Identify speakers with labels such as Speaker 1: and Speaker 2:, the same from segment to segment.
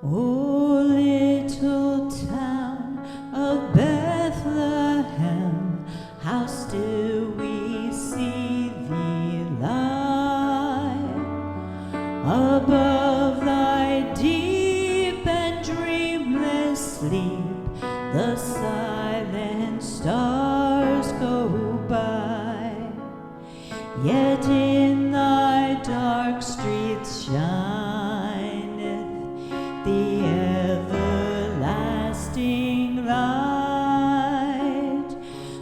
Speaker 1: O little town of Bethlehem, how still we see thee lie above thy deep and dreamless sleep. The silent stars go by, yet in thy dark streets shineth the everlasting light.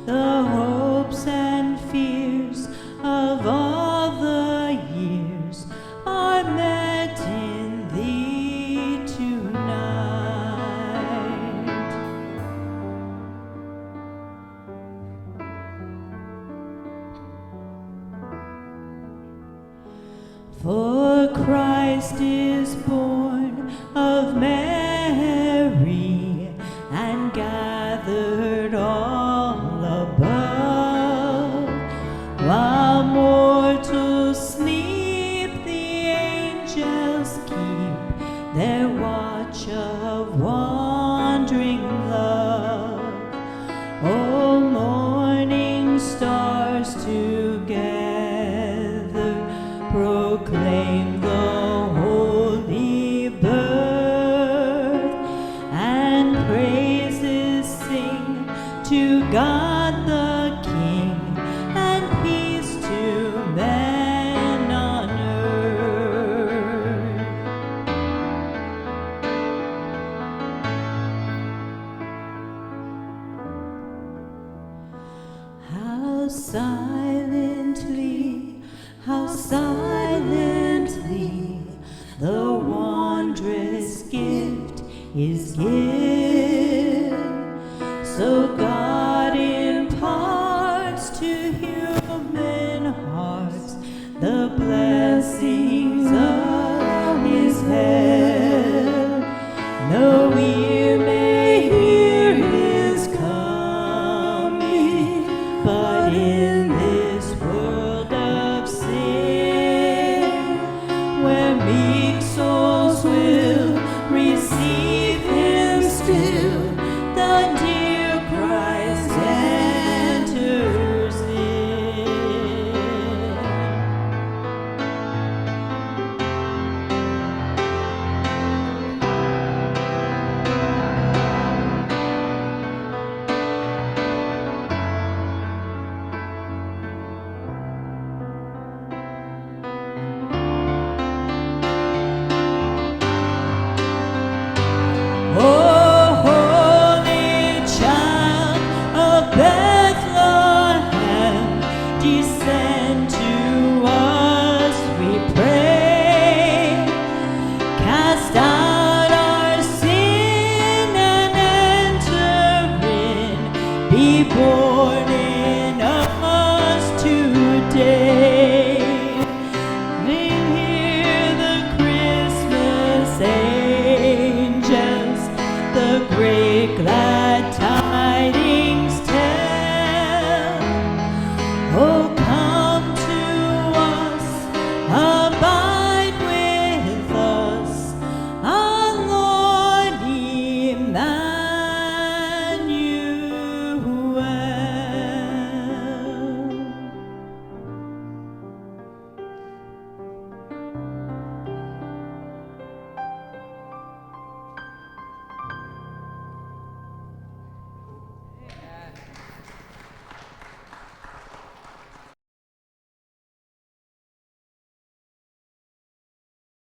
Speaker 1: The hopes and fears of all the years are met in thee tonight. For Christ is born of Mary and gathered all above. While mortals sleep, the angels keep their watch of wandering love. O morning stars together proclaim the holy birth, and praises sing to God the King, and peace to men on earth. How silently the wondrous gift is given, so God imparts to human hearts the blessings of his head. No ear may hear his coming, but in this world of sin, where meek souls will receive him still, the dear Christ enters in. Oh, holy child of Bethlehem, descend to us, we pray. Cast out our sin and enter in. Be born in us today. Hear the Christmas angels, the great glad